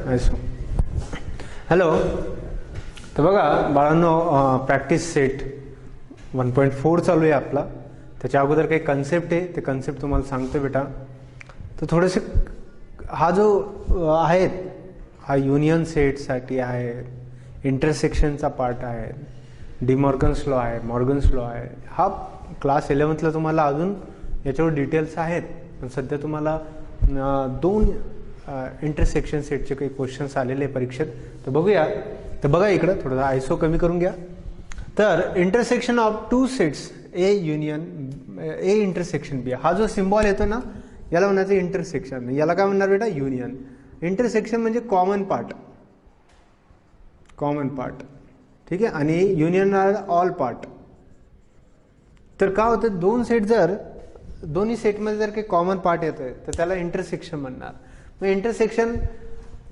आयसो. Hello. तर बघा बाळांनो, प्रॅक्टिस सेट 1.4 चालू आहे आपला. त्याच्या अगोदर काही कन्सेप्ट आहे, ते कन्सेप्ट तुम्हाला सांगतो बेटा. तर थोडेसे हा जो आहे हा युनियन सेटसाठी आहे, इंटरसेक्शनचा पार्ट आहे, डिमॉर्गन्स लॉ आहे, मॉर्गन्स लॉ आहे. हा क्लास 11ला तुम्हाला अजून याच्यावर डिटेल्स आहेत, पण सध्या तुम्हाला 2 इंटरसेक्शन सेटचे काही क्वेश्चन्स आलेले आहे परीक्षेत. तर बघूया. तर बघा इकडं थोडं आयसो कमी करून घ्या. तर intersection of 2 sets A union A intersection B, हा जो सिम्बॉल येतो ना याला म्हणायचं इंटरसेक्शन. याला काय म्हणणार बेटा? युनियन. इंटरसेक्शन म्हणजे कॉमन पार्ट, कॉमन पार्ट. ठीक आहे. आणि युनियन ऑल पार्ट. तर काय होतं, 2 सेट जर दोन्ही सेटमध्ये जर काही कॉमन पार्ट येतोय तर त्याला इंटरसेक्शन म्हणणार. मग इंटरसेक्शन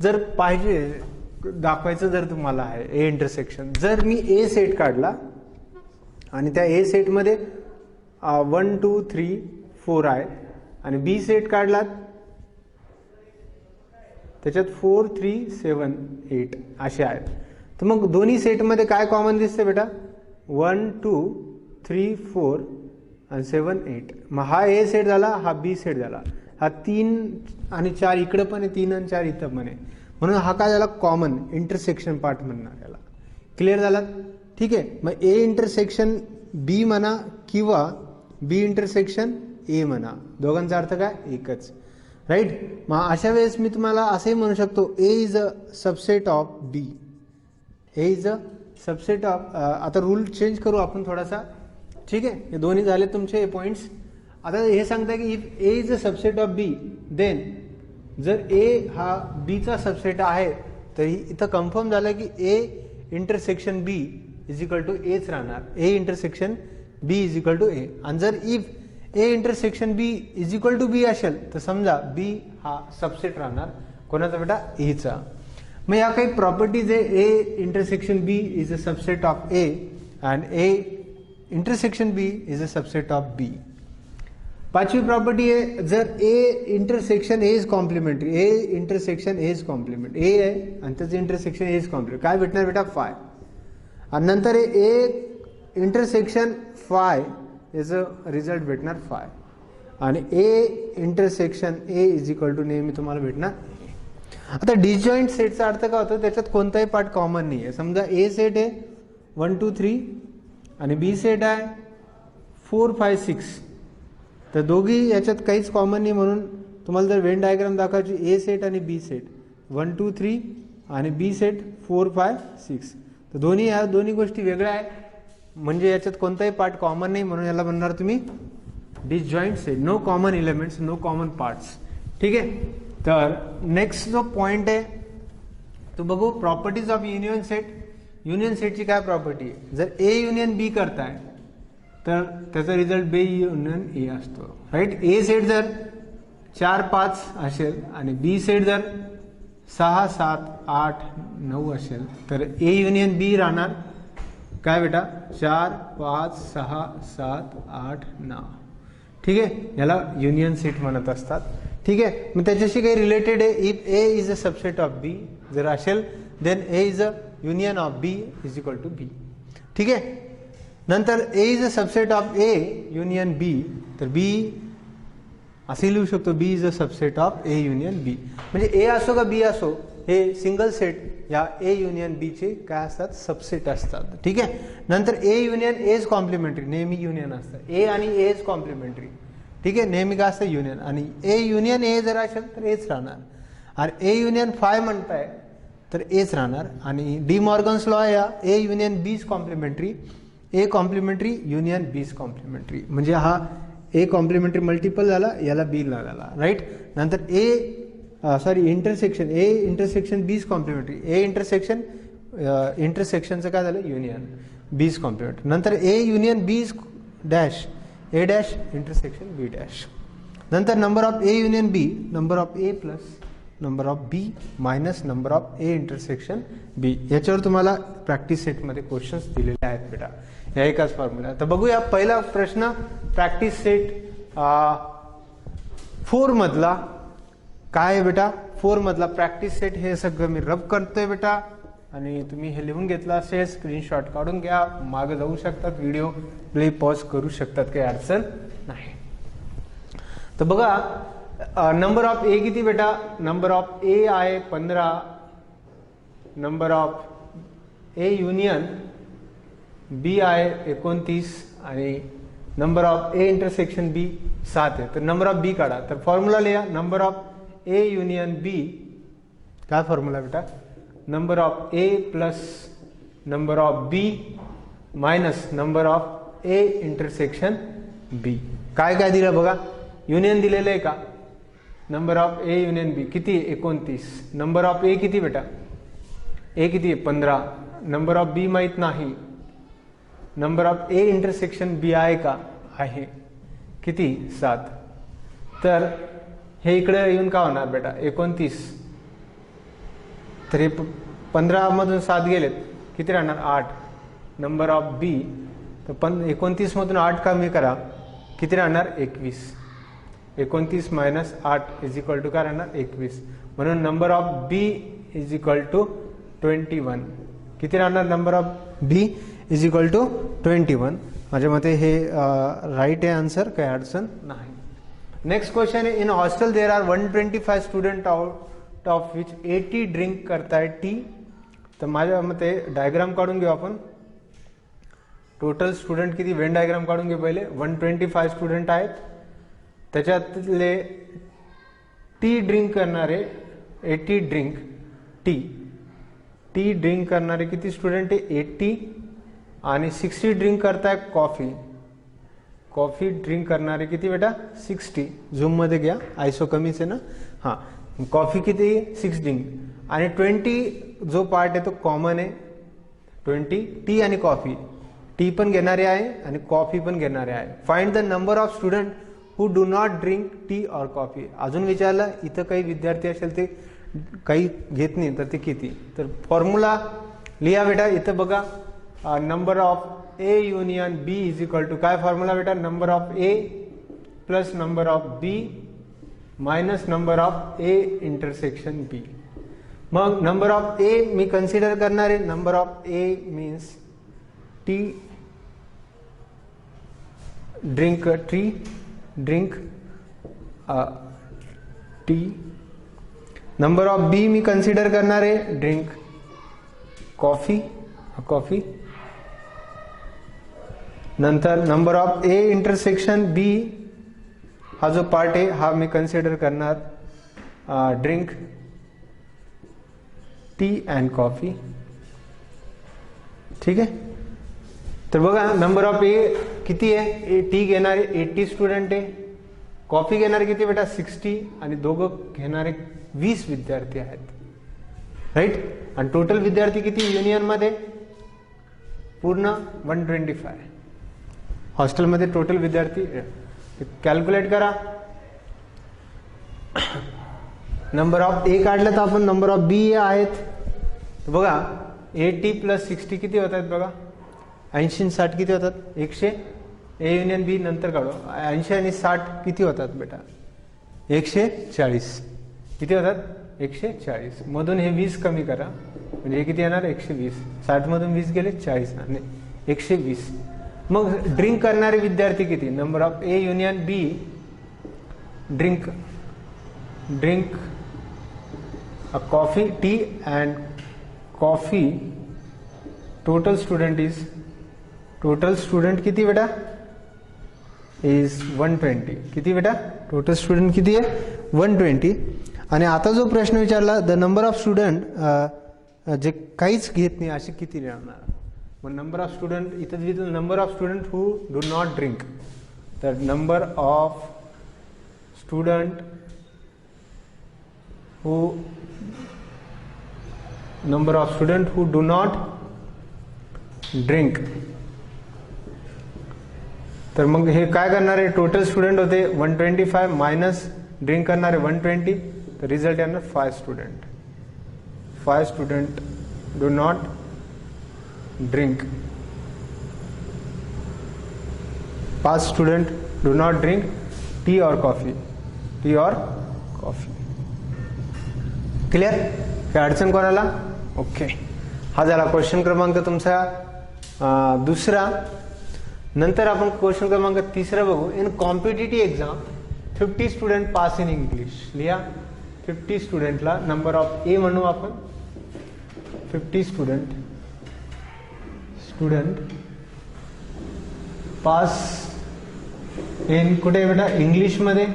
जर पाहिजे दाखवायचं जर तुम्हाला आहे ए इंटरसेक्शन, जर मी ए सेट काढला आणि त्या ए सेटमध्ये 1 2 3 4 आहे आणि बी सेट काढला त्याच्यात 4 3 7 8 असे आहेत, तर मग दोन्ही सेटमध्ये काय कॉमन दिसते बेटा? 1 2 3 4 आणि 7 8. मग हा ए सेट झाला, हा बी सेट झाला, हा 3 आणि 4 इकडे पण आहे, 3 आणि 4 इथं पण आहे. म्हणून हा काय झाला? कॉमन इंटरसेक्शन पार्ट म्हणणार याला. क्लिअर झाला? ठीक आहे. मग ए इंटरसेक्शन बी म्हणा किंवा बी इंटरसेक्शन ए म्हणा, दोघांचा अर्थ काय? एकच. राईट. मग अशा वेळेस मी तुम्हाला असंही म्हणू शकतो A is a subset of B. A is a subset of, आता रूल चेंज करू आपण थोडासा. ठीक आहे. हे दोन्ही झाले तुमचे पॉइंट्स. आता हे सांगताय की if A is a subset of B, then जर ए हा बीचा सबसेट आहे तर इथं कन्फर्म झालं की A intersection B is equal to H राहणार. A intersection B is equal to A. आणि जर if A intersection B is equal to B असेल तर समजा बी हा सबसेट राहणार कोणाचा बेटा? एचा. मग या काही प्रॉपर्टीज आहे. A intersection B is a subset of A and A intersection B is a subset of B. 5वी प्रॉपर्टी आहे, जर A intersection A is complementary, A intersection A is complement, A आहे आणि त्याचं इंटरसेक्शन ए इज कॉम्प्लिमेंट, काय भेटणार बेटा? Phi. आणि नंतर ए इंटरसेक्शन फाय याचं रिझल्ट भेटणार फाय. आणि A intersection A is equal to नेहमी तुम्हाला भेटणार. आता डिसजॉईंट सेटचा अर्थ काय होतो? त्याच्यात कोणताही पार्ट कॉमन नाही आहे. समजा ए सेट आहे 1 2 3 आणि बी सेट आहे 4 5 6, तर दोघी याच्यात काहीच कॉमन नाही. म्हणून तुम्हाला जर वेन डायग्राम दाखवायची ए सेट आणि बी सेट 1 2 3 आणि बी सेट 4 5 6, तर या दोन्ही गोष्टी वेगळ्या आहे, म्हणजे याच्यात कोणताही पार्ट कॉमन नाही, म्हणून याला म्हणणार तुम्ही disjoint set. No common elements, no common parts. ठीक आहे. तर नेक्स्ट जो पॉइंट आहे तो बघू, properties of union set. Union सेटची काय प्रॉपर्टी आहे? जर ए युनियन बी करताय तर त्याचा रिझल्ट बी युनियन ए असतो. राईट. ए सेट जर 4 5 असेल आणि बी सेट जर 6 7 8 9 असेल तर ए युनियन बी राहणार काय बेटा? 4 5 6 7 8 9. ठीक आहे. याला युनियन सेट म्हणत असतात. ठीक आहे. मग त्याच्याशी काही रिलेटेड आहे. If A is a subset of B जर असेल then A is a union of B is equal to B. ठीक आहे. नंतर A is a subset of A union B, तर बी असे लिहू शकतो B is a subset of A union B. म्हणजे ए असो का बी असो, हे सिंगल सेट या ए युनियन बी चे काय असतात? सबसेट असतात. ठीक आहे. नंतर A union A is complementary, नेहमी युनियन असतं. ए आणि ए इज कॉम्प्लिमेंटरी. ठीक आहे. नेहमी काय असतं? युनियन. आणि ए युनियन ए जर असेल तर एच राहणार. आणि ए युनियन फाय म्हणताय तर एच राहणार. आणि डी मॉर्गन्स लॉ या A union B is complementary, A complementary union B is complementary. म्हणजे हा ए कॉम्प्लिमेंटरी मल्टिपल झाला, याला बी झाला. राईट. नंतर intersection A intersection B is complementary, A इंटरसेक्शनचं काय झालं? Union B is complementary. नंतर A union B is dash A dash intersection B dash. नंतर number of A union B, number of A plus number of B minus number of A intersection B. याच्यावर तुम्हाला practice सेटमध्ये questions दिलेले आहेत बेटा, या एकाच फॉर्म्युला. तर बघूया पहिला प्रश्न प्रॅक्टिस सेट 4 मधला काय आहे बेटा? 4 मधला प्रॅक्टिस सेट हे सगळं मी रब करतोय बेटा, आणि तुम्ही हे लिहून घेतलं असेल, स्क्रीनशॉट काढून घ्या, मागे जाऊ शकतात, व्हिडिओ प्ले पॉज करू शकतात, काही अडचण नाही. तर बघा नंबर ऑफ ए किती बेटा, नंबर ऑफ ए आहे 15, नंबर ऑफ ए युनियन बी आहे 29 आणि नंबर ऑफ ए इंटरसेक्शन बी 7 आहे. तर नंबर ऑफ बी काढा. तर फॉर्म्युला लिहा, number of A union B, काय फॉर्म्युला बेटा, number of A plus number of B minus number of A intersection B. काय काय दिलं बघा, युनियन दिलेलं आहे का, number of A union B किती 29, नंबर ऑफ ए किती बेटा, ए किती आहे 15, नंबर ऑफ बी माहित नाही, नंबर ऑफ ए इंटरसेक्शन बी आहे का, आहे, किती 7. तर हे इकडे येऊन का होणार बेटा 29, तर हे 15 मधून 7 गेलेत, किती राहणार 8, नंबर ऑफ बी, तर 29 मधून 8 कमी करा, किती राहणार 21, 29 मायनस 8 इज इक्वल टू काय राहणार 21. म्हणून number of B is equal to 21. किती राहणार number of B is equal to 21. माझ्या मते हे राईट आहे आन्सर, काही अडचण नाही. नेक्स्ट क्वेश्चन आहे, in hostel there are 125 student out of which 80 drink करताय टी. तर माझ्या मते डायग्राम काढून घेऊ आपण. टोटल स्टुडंट किती, वेन डायग्राम काढून घेऊ पहिले. 125 स्टुडंट आहेत, त्याच्यातले टी ड्रिंक करणारे 80 ड्रिंक टी ड्रिंक करणारे किती स्टुडंट आहे 80, आणि 60 ड्रिंक करताय कॉफी ड्रिंक करणारे किती बेटा 60. झूम मध्ये घ्या, आयसो कमीच आहे ना. हां, कॉफी किती 6 ड्रिंक, आणि 20 जो पार्ट आहे तो कॉमन आहे. 20 टी आणि कॉफी, टी पण घेणारे आहे आणि कॉफी पण घेणारे आहे. Find the number of student who do not drink tea और कॉफी. अजून विचारलं, इथं काही विद्यार्थी असेल ते काही घेत नाही, तर ते किती. तर फॉर्म्युला लिहा बेटा, इथं बघा, number of A union B is equal to काय फॉर्म्युला बेटा, number of A plus number of B minus number of A intersection B. मग नंबर ऑफ ए मी कन्सिडर करणार आहे, number of A means tea drink tea. Number of B मी consider करणार आहे drink coffee. नंतर number of A intersection B हा जो पार्ट आहे हा मी कन्सिडर करणार ड्रिंक टी अँड कॉफी. ठीक आहे. तर बघा नंबर ऑफ ए किती आहे, टी घेणारे 80 स्टुडंट आहे, कॉफी घेणारे किती बेटा 60, आणि दोघं घेणारे 20 विद्यार्थी आहेत. राईट. आणि टोटल विद्यार्थी किती युनियन मध्ये पूर्ण 125. हॉस्टेलमध्ये टोटल विद्यार्थी कॅल्क्युलेट करा. नंबर ऑफ ए काढलं तर आपण नंबर ऑफ बी आहेत. बघा 80 प्लस 60 किती होत आहेत बघा, 80 आणि 60 किती होतात 100. ए युनियन बी नंतर काढू. 80 आणि 60 किती होतात बेटा 140. किती होतात 140. मधून हे 20 कमी करा, म्हणजे किती येणार 120. 60 मधून 20 गेले 40 आणि 120. मग ड्रिंक करणारे विद्यार्थी किती, number of A union B drink coffee tea and coffee. Total student किती बेटा इज 120. किती बेटा टोटल स्टुडंट किती आहे 120. आणि आता जो प्रश्न विचारला, द नंबर ऑफ स्टुडंट जे काहीच घेत नाही असे किती राहणार. मग नंबर ऑफ स्टुडंट इथं दिलं, number of student who do not drink. तर number of student who do not drink. तर मग हे काय करणार आहे, टोटल स्टुडंट होते 125 मायनस ड्रिंक करणारे 120, तर रिझल्ट येणार 5 student do not drink. 5 student do not drink tea और कॉफी. क्लिअर? काय अडचण कोणाला? ओके, हा झाला क्वेश्चन क्रमांक तुमचा दुसरा. नंतर आपण क्वेश्चन क्रमांक तिसरा बघू. In competitive exam 50 student pass in English. लिहा 50 स्टुडंटला नंबर ऑफ ए म्हणू आपण. 50 स्टुडंट पास इन कुठे बेटा? इंग्लिश मध्ये.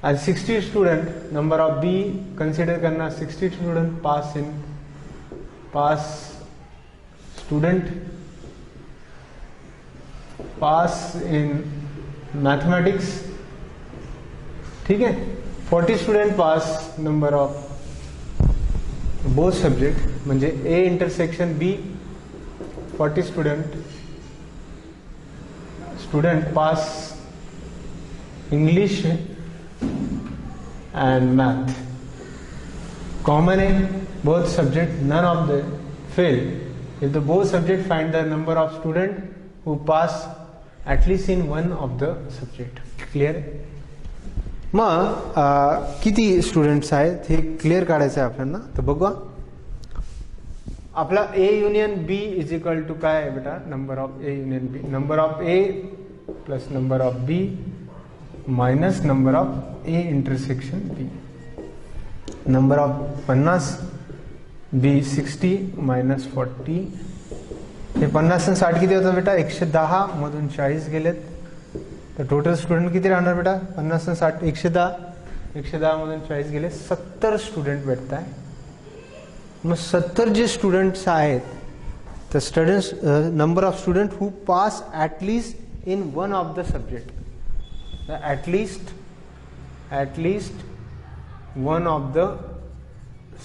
आणि 60 student number of B consider करना. 60 स्टुडंट पास इन मैथमेटिक्स. ठीक है. 40 student pass number of both subject म्हणजे A intersection B. 40 student pass English and math. Common in both subject, none of them fail if the both subject find the number of student who pass at least in one of the subject. Clear? मग किती students आहेत हे clear काढायचं आहे आपल्याला. तर बघूया. आपला A union B is equal to काय आहे बेटा? Number of A union B. Number of A plus number of B minus number of A intersection B. Number of 50 B 60 माइनस 40. हे 50 आणि 60 किती होतं बेटा? 110 मधून 40 गेलेत. तर टोटल स्टुडंट किती राहणार बेटा? 50 आणि 60 110 मधून 40 गेले 70 स्टुडंट भेटत आहे. मग 70 जे स्टुडंट्स आहेत तर students number of student who pass at least in one of the subject. At least one of the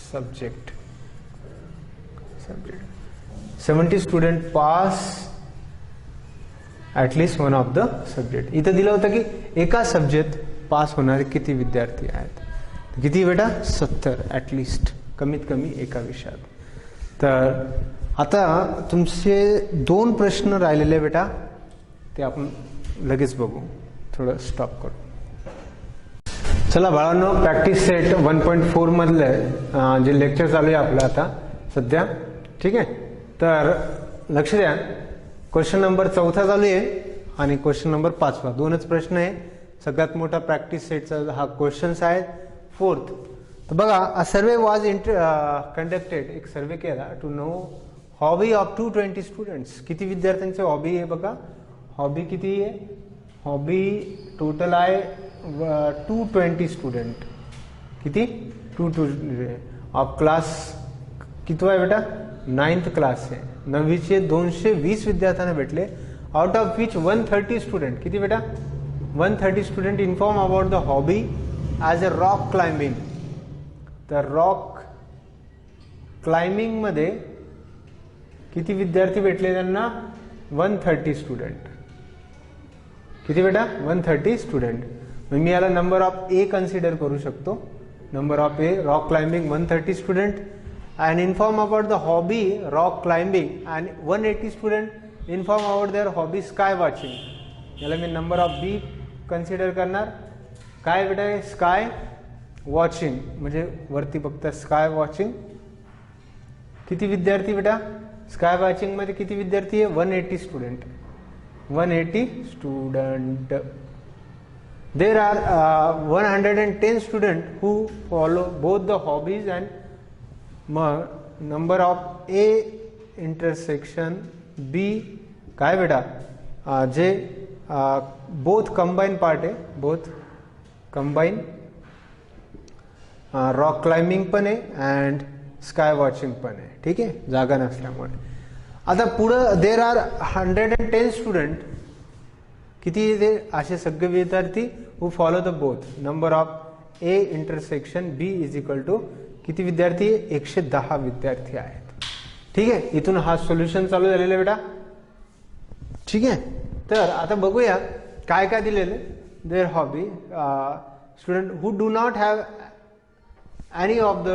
subject. 70 student pass at least one of the subject. इथं दिलं होतं की एका सब्जेक्ट पास होणारे किती विद्यार्थी आहेत? किती बेटा? 70 ॲटलिस्ट, कमीत कमी एका विषयात. तर आता तुमचे 2 प्रश्न राहिलेले बेटा, ते आपण लगेच बघू. थोडं स्टॉप करू. चला बाळांनो, प्रॅक्टिस सेट 1.4 मधलं जे लेक्चर चालू आहे आपलं आता सध्या. ठीक आहे. तर लक्ष द्या. क्वेश्चन नंबर 4 चालू आहे आणि क्वेश्चन नंबर 5. 2च प्रश्न आहे. सगळ्यात मोठा प्रॅक्टिस सेटचा हा क्वेश्चन्स आहेत. 4th. तर बघा, अ सर्वे वॉज कंडक्टेड. एक सर्वे केला to know hobby of 220 students. किती विद्यार्थ्यांचे हॉबी आहे बघा. हॉबी किती आहे? हॉबी टोटल आहे 220 स्टुडंट. किती? 220 ऑफ क्लास किती आहे बेटा? 9th क्लास आहे. 9वीचे 220 विद्यार्थ्यांना भेटले. Out of which 130 student. किती बेटा? 130 student inform about the hobby as a rock climbing. तर रॉक क्लाइम्बिंग मध्ये किती विद्यार्थी भेटले त्यांना? 130 स्टुडंट. किती बेटा? 130 स्टुडंट. मग मी याला नंबर ऑफ ए कन्सिडर करू शकतो. Number of a rock climbing 130 student and inform about the hobby rock climbing and 180 student inform about their hobby sky watching. याला मी नंबर ऑफ बी कन्सिडर करणार. काय बेटा? स्काय वॉचिंग म्हणजे वरती बघता sky watching. किती विद्यार्थी बेटा? स्काय वॉचिंग मध्ये किती विद्यार्थी आहे? 180 student. 180 student. There are 110 students who follow both the hobbies and मग number of A intersection B काय बेटा? जे बोथ कंबाईन पार्ट आहे. बोथ कंबाईन रॉक क्लाइम्बिंग पण आहे अँड स्काय वॉचिंग पण आहे. ठीक आहे, जागा नसल्यामुळे. आता पुढं देर आर 110 स्टुडंट. किती ते असे सगळे विद्यार्थी who follow the both. Number of A intersection B is equal to किती विद्यार्थी? 110 विद्यार्थी आहेत. ठीक आहे. इथून हा सोल्युशन चालू झालेला आहे बेटा. ठीक आहे. तर आता बघूया काय काय दिलेले. There hobby student who do not have any of the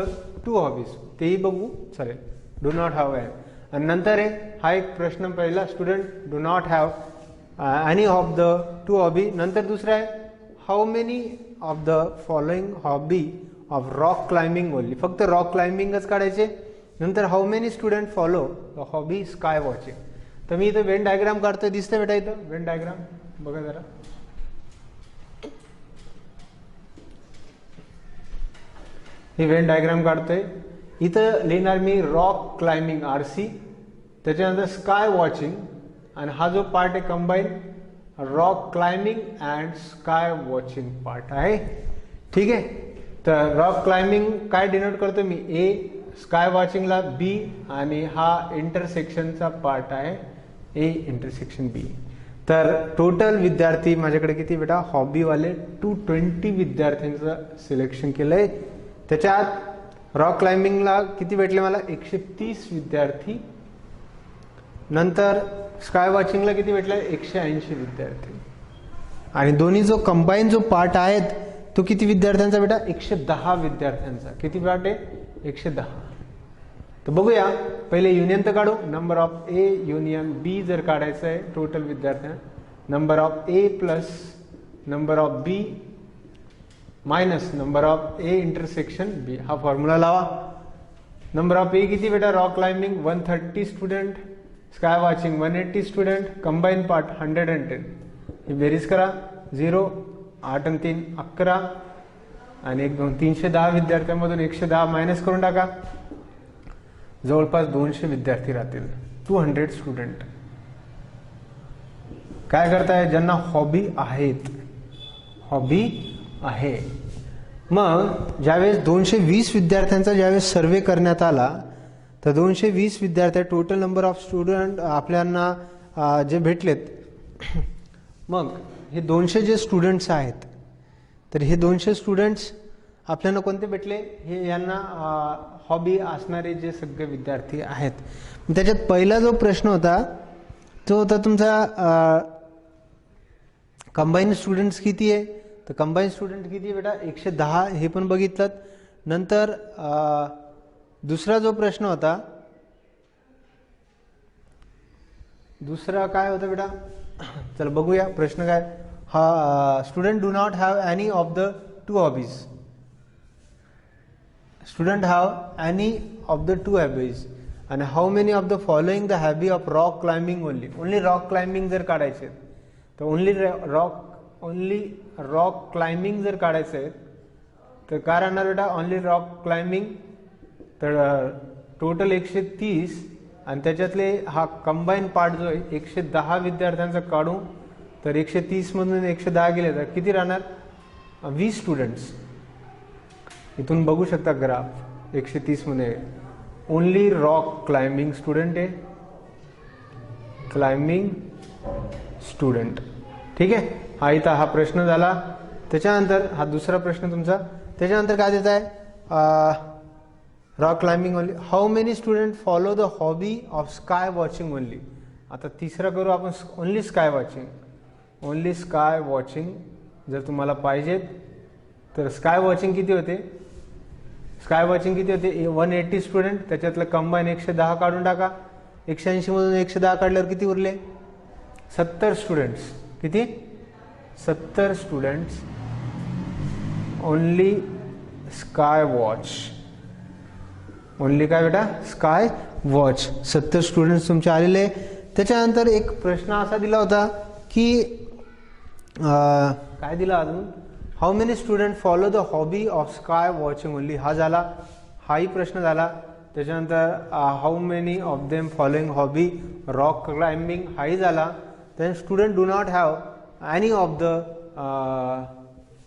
2 hobbies. तेही बघू. चालेल. Do not have any. आणि नंतर आहे हा एक प्रश्न पहिला. Student do not have any of the 2 hobby. नंतर दुसरा आहे how many of the following hobby of rock climbing only, फक्त रॉक क्लाइम्बिंगच काढायचे. नंतर how many student follow the hobby sky watching. तर मी इथं वेन डायग्राम काढतोय, दिसतंय बेटा इथं वेन डायग्राम बघा जरा. ही वेन डायग्राम काढतोय. इथं लिहिणार मी रॉक क्लाइम्बिंग RC, त्याच्यानंतर स्काय वॉचिंग, आणि हा जो पार्ट आहे combine rock climbing and sky watching part आहे. ठीक आहे. तर रॉक क्लाइम्बिंग काय डिनोट करतो मी A, स्काय वॉचिंगला B, आणि हा इंटरसेक्शनचा पार्ट आहे A इंटरसेक्शन B. तर टोटल विद्यार्थी माझ्याकडे किती बेटा, हॉबीवाले 220 विद्यार्थ्यांचं सिलेक्शन केलंय. त्याच्यात रॉक क्लाइम्बिंगला किती भेटले मला, 130 विद्यार्थी. नंतर स्काय वॉचिंगला किती भेटले, 180 विद्यार्थी. आणि दोन्ही जो कंबाईन जो पार्ट आहेत तो किती विद्यार्थ्यांचा बेटा, 110 विद्यार्थ्यांचा. किती पार्ट आहे, 110. तर बघूया, पहिले युनियन तर काढू. Number of A union B जर काढायचं आहे टोटल विद्यार्थ्यांना, number of A plus number of B minus number of A intersection B, हा फॉर्म्युला लावा. नंबर ऑफ A किती बेटा, rock climbing 130 student, sky watching 180 student, combine part 110. ही बेरीज करा. 0, 8 आणि 3 11, आणि 1 2 310 विद्यार्थ्यांमधून 110 मायनस करून टाका. जवळपास 200 विद्यार्थी राहतील. 200 स्टुडंट काय करताय, ज्यांना हॉबी आहेत, हॉबी आहे. मग ज्यावेळेस 220 विद्यार्थ्यांचा ज्यावेळेस सर्वे करण्यात आला, तर 220 विद्यार्थी टोटल नंबर ऑफ स्टुडंट आपल्याला जे भेटलेत. मग हे 200 जे स्टुडंट्स आहेत, तर हे 200 स्टुडंट्स आपल्याला कोणते भेटले, हे यांना हॉबी असणारे जे सगळे विद्यार्थी आहेत. त्याच्यात पहिला जो प्रश्न होता तो होता तुमचा कंबाईन स्टुडंट्स किती आहे. तर कंबाईन स्टुडंट किती बेटा, 110, हे पण बघितलं. नंतर दुसरा जो प्रश्न होता, दुसरा काय होता बेटा, चल बघूया प्रश्न काय. हा student do not have any of the two hobbies. Student have any of the two hobbies, आणि how many of the following the hobby of rock climbing only. Only rock climbing जर काढायचे तर ओनली रॉक क्लाइम्बिंग जर काढायचं आहे तर काय राहणार बेटा, ओनली रॉक क्लाइम्बिंग. तर टोटल 130, आणि त्याच्यातले हा कंबाईन पार्ट जो आहे 110 विद्यार्थ्यांचा काढू, तर 130 मधून 110 गेले तर किती राहणार, 20 स्टुडंट्स. इथून बघू शकता ग्राफ, 130 मध्ये ओनली रॉक क्लाइम्बिंग स्टुडंट आहे, क्लाइम्बिंग स्टुडंट. ठीक आहे. हा इथं हा प्रश्न झाला. त्याच्यानंतर हा दुसरा प्रश्न तुमचा. त्याच्यानंतर काय देत आहे, rock climbing only. How many student follow the hobby of sky watching only. आता तिसरा करू आपण, only sky watching. Only sky watching जर तुम्हाला पाहिजे तर स्काय वॉचिंग किती होते, स्काय वॉचिंग किती होते, 180 स्टुडंट. त्याच्यातलं कंबाईन 110 काढून टाका. 180 मधून 110 काढल्यावर किती उरले, 70 स्टुडंट्स. किती, 70 students. Only sky watch, only काय बेटा, स्काय वॉच. 70 स्टुडंट्स तुमचे आलेले. त्याच्यानंतर एक प्रश्न असा दिला होता की काय दिला अजून, how many student follow the hobby of sky watching only. हा झाला, हाही प्रश्न झाला. त्याच्यानंतर how many of them following hobby rock climbing, हाही झाला. Then student do not have any of the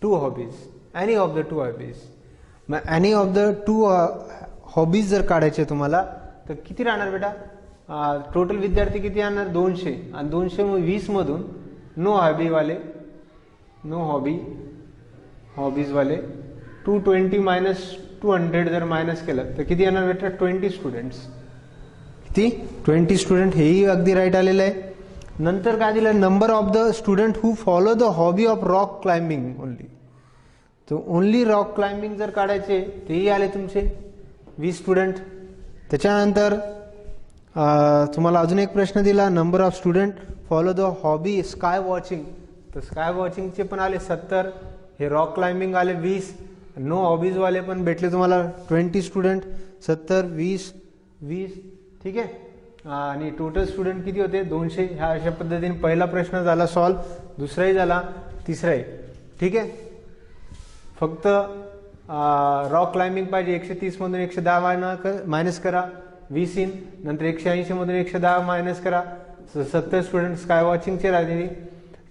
two hobbies, any of the two hobbies. मग any of the two hobbies जर काढायचे तुम्हाला तर किती राहणार बेटा, टोटल विद्यार्थी किती राहणार, 200. आणि 220 मधून नो हॉबीवाले, नो हॉबीजवाले 220 मायनस 200 जर मायनस केलं तर किती येणार बेटा, 20 स्टुडंट्स. किती, 20 स्टुडंट. हेही अगदी राईट आलेलं आहे. नंतर काय दिलं, number of the student who follow the hobby of rock climbing only. तर ओनली रॉक क्लाइम्बिंग जर काढायचे तेही आले तुमचे 20 स्टुडंट. त्याच्यानंतर तुम्हाला अजून एक प्रश्न दिला, number of student follow the hobby sky watching. तर स्काय वॉचिंगचे पण आले 70, हे रॉक क्लाइम्बिंग आले 20, नो हॉबीजवाले पण भेटले तुम्हाला 20 स्टुडंट, 70, 20, 20, ठीक आहे. आणि टोटल स्टुडंट किती होते 200. ह्या अशा पद्धतीने पहिला प्रश्न झाला सॉल्व, दुसराही झाला, तिसराही. ठीक आहे. फक्त रॉक क्लाइम्बिंग पाहिजे. 130 मधून 110 मायनस करा, 20 इन. नंतर 180 मधून 110 मायनस करा, 70 स्टुडंट स्काय वॉचिंगचे राहिले.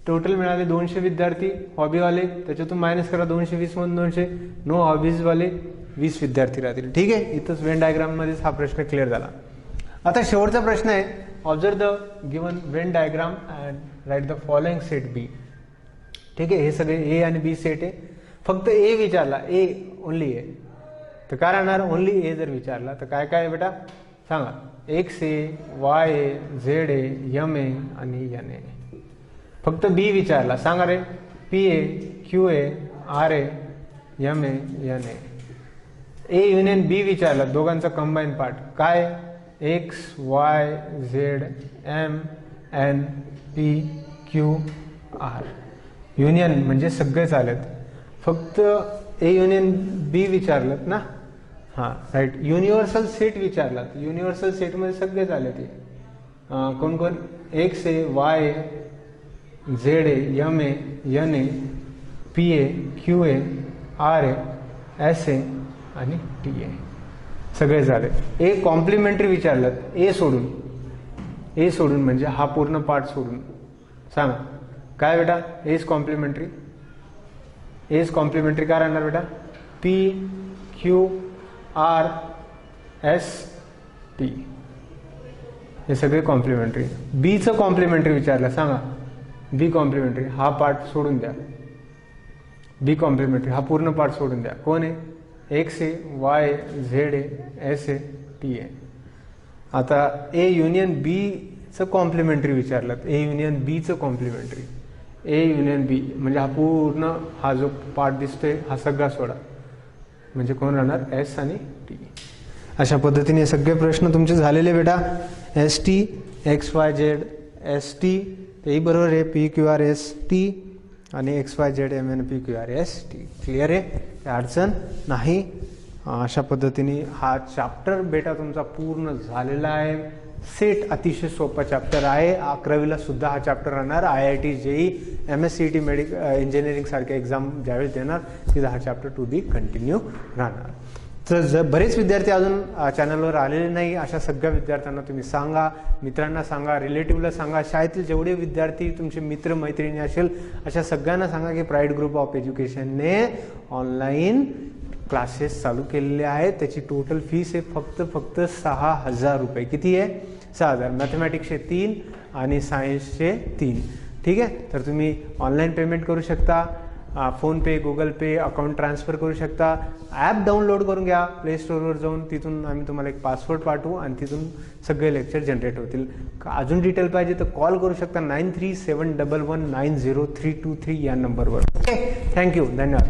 टोटल मिळाले 200 विद्यार्थी हॉबीवाले, त्याच्यातून मायनस करा 220 मधून 200. नो हॉबीजवाले 20 विद्यार्थी राहतील. ठीक आहे. इथंच वेन डायग्राममध्येच हा प्रश्न क्लिअर झाला. आता शेवटचा प्रश्न आहे, observe the given Venn diagram and write the following set B. ठीक आहे. हे सगळे ए आणि बी सेट आहे. फक्त ए विचारला, ए ओनली ए, तर काय राहणार, ओनली ए जर विचारला तर काय काय बेटा सांगा. X A, Y A, Z A, M A आणि एन ए. फक्त बी विचारला, सांगा रे. P A, Q A, R A, M A, N A. A union B विचारला, दोघांचा कंबाईन पार्ट काय, X Y Z M N P Q R. Union म्हणजे सगळेच आलेत. फक्त ए युनियन बी विचारलं ना. हां राईट. युनिव्हर्सल सेट विचारलात, युनिव्हर्सल सेटमध्ये सगळेच आले ते. कोण कोण, X A, Y A, Z A, M A, N A, P A, Q A, R A, S A आणि टी ए, सगळे झाले. ए कॉम्प्लिमेंटरी विचारलं, ए सोडून, ए सोडून म्हणजे हा पूर्ण पार्ट सोडून. सांगा काय बेटा, एज कॉम्प्लिमेंटरी. एज कॉम्प्लिमेंटरी काय राहणार बेटा, P Q R S T, हे सगळे कॉम्प्लिमेंटरी. बीचं कॉम्प्लिमेंटरी विचारलं, सांगा बी कॉम्प्लिमेंटरी. हा पार्ट सोडून द्या, बी कॉम्प्लिमेंटरी हा पूर्ण पार्ट सोडून द्या. कोण आहे, X A, Y A, Z A, S A, T A. आता ए युनियन बीचं कॉम्प्लिमेंटरी विचारलं, ए युनियन बीचं कॉम्प्लिमेंटरी. ए युनियन बी म्हणजे हा पूर्ण, हा जो पार्ट दिसतोय हा सगळा सोडा, म्हणजे कोण राहणार, एस आणि टी. अशा पद्धतीने सगळे प्रश्न तुमचे झालेले बेटा. S T, X Y Z, S T तेही बरोबर आहे, P Q R S T आणि X Y Z M N P Q R S T. Clear आहे, काही अडचण नाही. अशा पद्धतीने हा चॅप्टर बेटा तुमचा पूर्ण झालेला आहे. सेट अतिशय सोपा चॅप्टर आहे. 11वीला सुद्धा हा चॅप्टर राहणार. IIT JEE MSCET इंजिनिअरिंग सारख्या एक्झाम ज्यावेळेस देणार तिथं हा चॅप्टर टू बी कंटिन्यू राहणार. तर बरेच विद्यार्थी अजून चॅनलवर आलेले नाही, अशा सगळ्या विद्यार्थ्यांना तुम्ही सांगा, मित्रांना सांगा, रिलेटिव्हला सांगा, शाळेतील जेवढे विद्यार्थी तुमचे मित्र मैत्रिणी असेल अशा सगळ्यांना सांगा की प्राईड ग्रुप ऑफ एज्युकेशनने ऑनलाईन क्लासेस चालू केलेले आहेत. त्याची टोटल फीस आहे फक्त 6,000 रुपये. किती आहे, 6,000. मॅथमॅटिक्सचे 3 आणि सायन्सचे 3. ठीक आहे. तर तुम्ही ऑनलाईन पेमेंट करू शकता, फोनपे, गुगल पे, अकाउंट ट्रान्सफर करू शकता. ॲप डाउनलोड करून घ्या प्ले स्टोअरवर जाऊन, तिथून आम्ही तुम्हाला एक पासवर्ड पाठवू आणि तिथून सगळे लेक्चर जनरेट होतील. अजून डिटेल पाहिजे तर कॉल करू शकता 937111903323 या नंबरवर. ओके, थँक्यू, धन्यवाद.